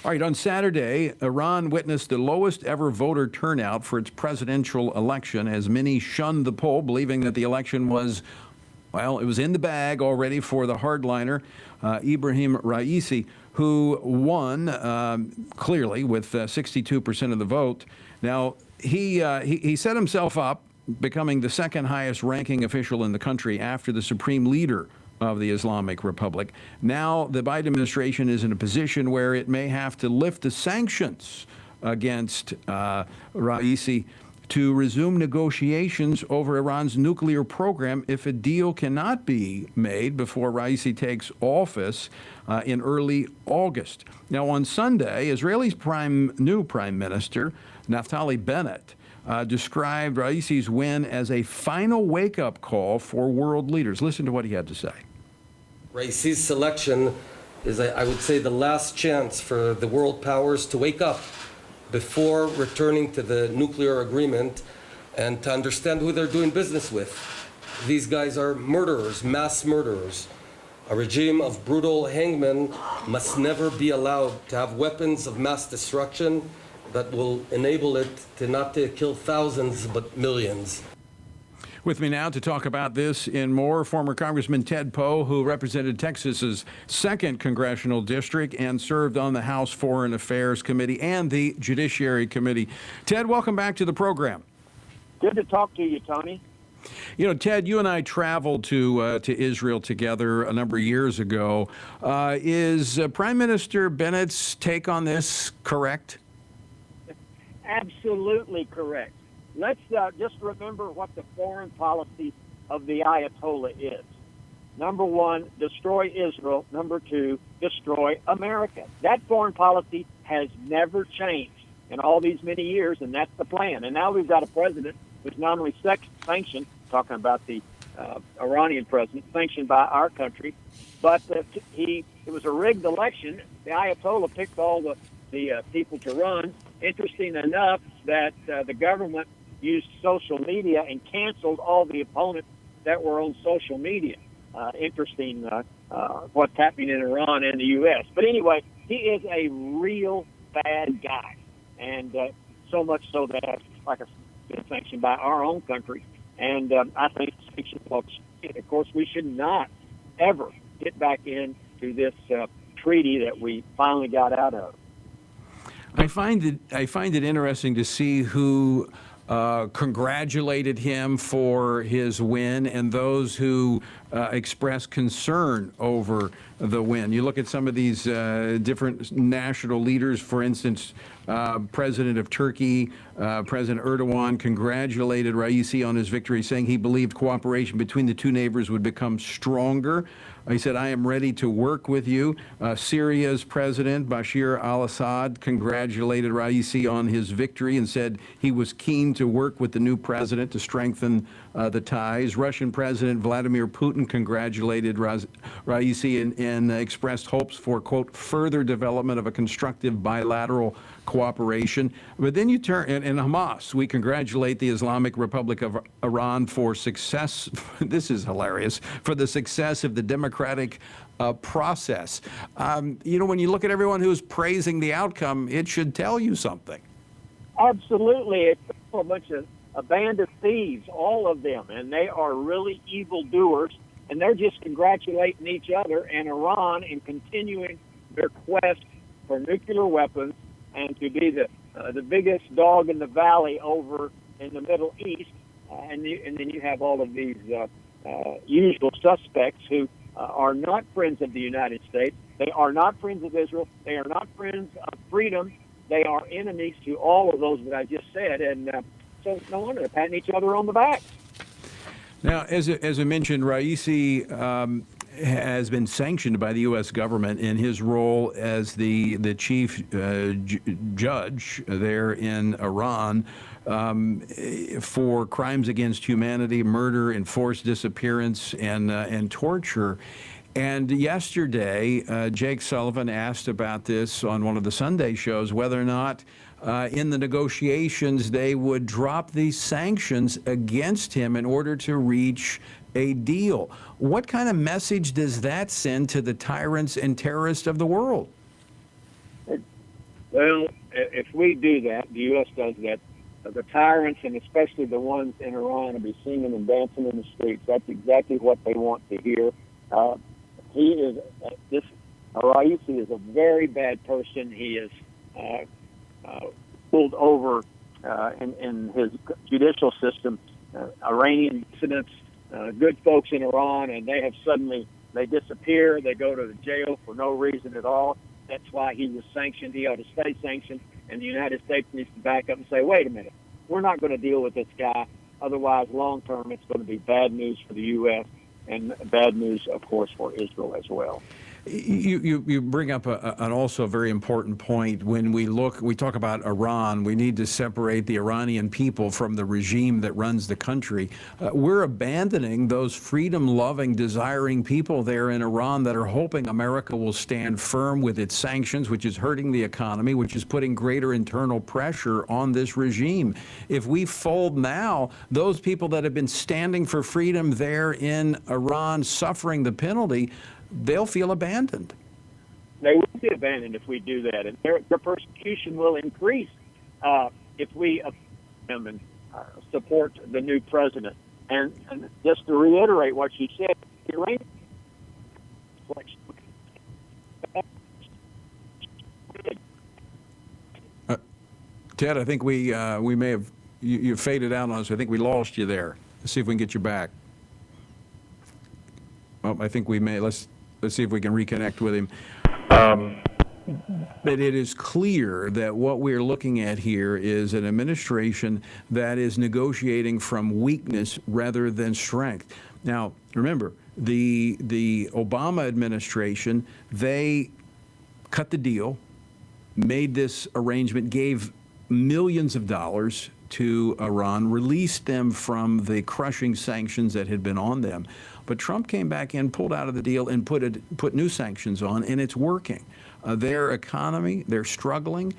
All right, on Saturday, Iran witnessed the lowest ever voter turnout for its presidential election as many shunned the poll, believing that the election was, well, it was in the bag already for the hardliner, Ebrahim Raisi, who won clearly with 62% of the vote. Now, he set himself up becoming the second highest ranking official in the country after the supreme leader of the Islamic Republic. Now the Biden administration is in a position where it may have to lift the sanctions against Raisi to resume negotiations over Iran's nuclear program if a deal cannot be made before Raisi takes office in early August. Now on Sunday, Israel's new prime minister, Naftali Bennett, described Raisi's win as a final wake-up call for world leaders. Listen to what he had to say. Raisi's selection is, I would say, the last chance for the world powers to wake up before returning to the nuclear agreement and to understand who they're doing business with. These guys are murderers, mass murderers. A regime of brutal hangmen must never be allowed to have weapons of mass destruction that will enable it to not to kill thousands, but millions. With me now to talk about this and more, former Congressman Ted Poe, who represented Texas's 2nd Congressional District and served on the House Foreign Affairs Committee and the Judiciary Committee. Ted, welcome back to the program. Good to talk to you, Tony. You know, Ted, you and I traveled to Israel together a number of years ago. Is Prime Minister Bennett's take on this correct? Absolutely correct. Let's just remember what the foreign policy of the Ayatollah is. Number one, destroy Israel. Number two, destroy America. That foreign policy has never changed in all these many years, and that's the plan. And now we've got a president who's not only sanctioned, talking about the Iranian president, sanctioned by our country, but it was a rigged election. The Ayatollah picked all the people to run. Interesting enough that the government used social media and canceled all the opponents that were on social media. Interesting what's happening in Iran and the U.S. But anyway, he is a real bad guy, and so much so that, like I said, been sanctioned by our own country. And I think sanctions, of course, we should not ever get back into this treaty that we finally got out of. I find it interesting to see who congratulated him for his win and those who expressed concern over the win. You look at some of these different national leaders, for instance, President of Turkey, President Erdogan, congratulated Raisi on his victory, saying he believed cooperation between the two neighbors would become stronger. He said, I am ready to work with you. Syria's President Bashar al-Assad congratulated Raisi on his victory and said he was keen to work with the new president to strengthen the ties. Russian President Vladimir Putin congratulated Raisi and expressed hopes for, quote, further development of a constructive bilateral cooperation. But then you turn, and Hamas, we congratulate the Islamic Republic of Iran for success, this is hilarious, for the success of the democratic process. You know, when you look at everyone who's praising the outcome, it should tell you something. Absolutely. It's a band of thieves, all of them, and they are really evildoers, and they're just congratulating each other and Iran in continuing their quest for nuclear weapons and to be the biggest dog in the valley over in the Middle East. And then you have all of these usual suspects who are not friends of the United States. They are not friends of Israel. They are not friends of freedom. They are enemies to all of those that I just said. And so no wonder they're patting each other on the back. Now, as I mentioned, Raisi has been sanctioned by the U.S. government in his role as the chief judge there in Iran for crimes against humanity, murder, enforced disappearance, and torture. And yesterday, Jake Sullivan asked about this on one of the Sunday shows, whether or not in the negotiations they would drop these sanctions against him in order to reach a deal. What kind of message does that send to the tyrants and terrorists of the world? Well, if we do that, the U.S. does that, the tyrants and especially the ones in Iran will be singing and dancing in the streets. That's exactly what they want to hear. This Raisi is a very bad person. He is pulled over in his judicial system Iranian dissidents, good folks in Iran, and they disappear. They go to the jail for no reason at all. That's why he was sanctioned. He ought to stay sanctioned, and the United States needs to back up and say, wait a minute, we're not going to deal with this guy. Otherwise, long term, it's going to be bad news for the U.S. and bad news, of course, for Israel as well. You bring up an also very important point. When we talk about Iran, we need to separate the Iranian people from the regime that runs the country. We're abandoning those freedom-loving, desiring people there in Iran that are hoping America will stand firm with its sanctions, which is hurting the economy, which is putting greater internal pressure on this regime. If we fold now, those people that have been standing for freedom there in Iran, suffering the penalty, they'll feel abandoned. They will be abandoned if we do that, and their persecution will increase if we them and support the new president. And just to reiterate what you said, the Iranian Ted, I think we may have you faded out on us. I think we lost you there. Let's see if we can get you back. Well, I think we may. Let's see if we can reconnect with him. But it is clear that what we're looking at here is an administration that is negotiating from weakness rather than strength. Now, remember, the Obama administration, they cut the deal, made this arrangement, gave millions of dollars to Iran, released them from the crushing sanctions that had been on them. But Trump came back in, pulled out of the deal, and put new sanctions on, and it's working. Their economy, they're struggling.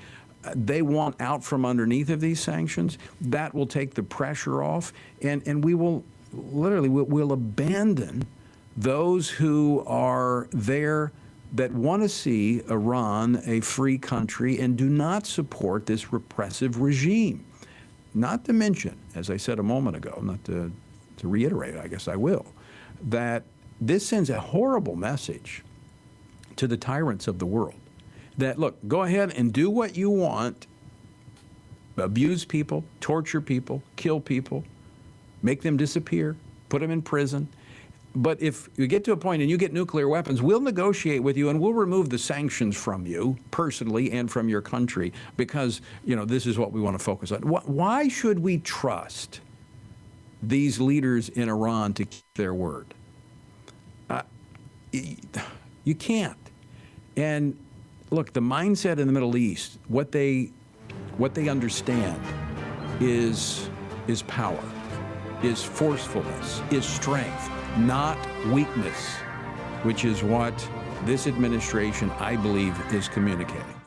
They want out from underneath of these sanctions. That will take the pressure off, and we will literally we'll abandon those who are there that want to see Iran a free country and do not support this repressive regime. Not to mention, as I said a moment ago, not to reiterate, I guess I will, that this sends a horrible message to the tyrants of the world that, look, go ahead and do what you want, abuse people, torture people, kill people, make them disappear, put them in prison. But if you get to a point and you get nuclear weapons, we'll negotiate with you and we'll remove the sanctions from you personally and from your country because, this is what we want to focus on. Why should we trust these leaders in Iran to keep their word? You can't. And look, the mindset in the Middle East, what they understand is power, is forcefulness, is strength, not weakness, which is what this administration, I believe, is communicating.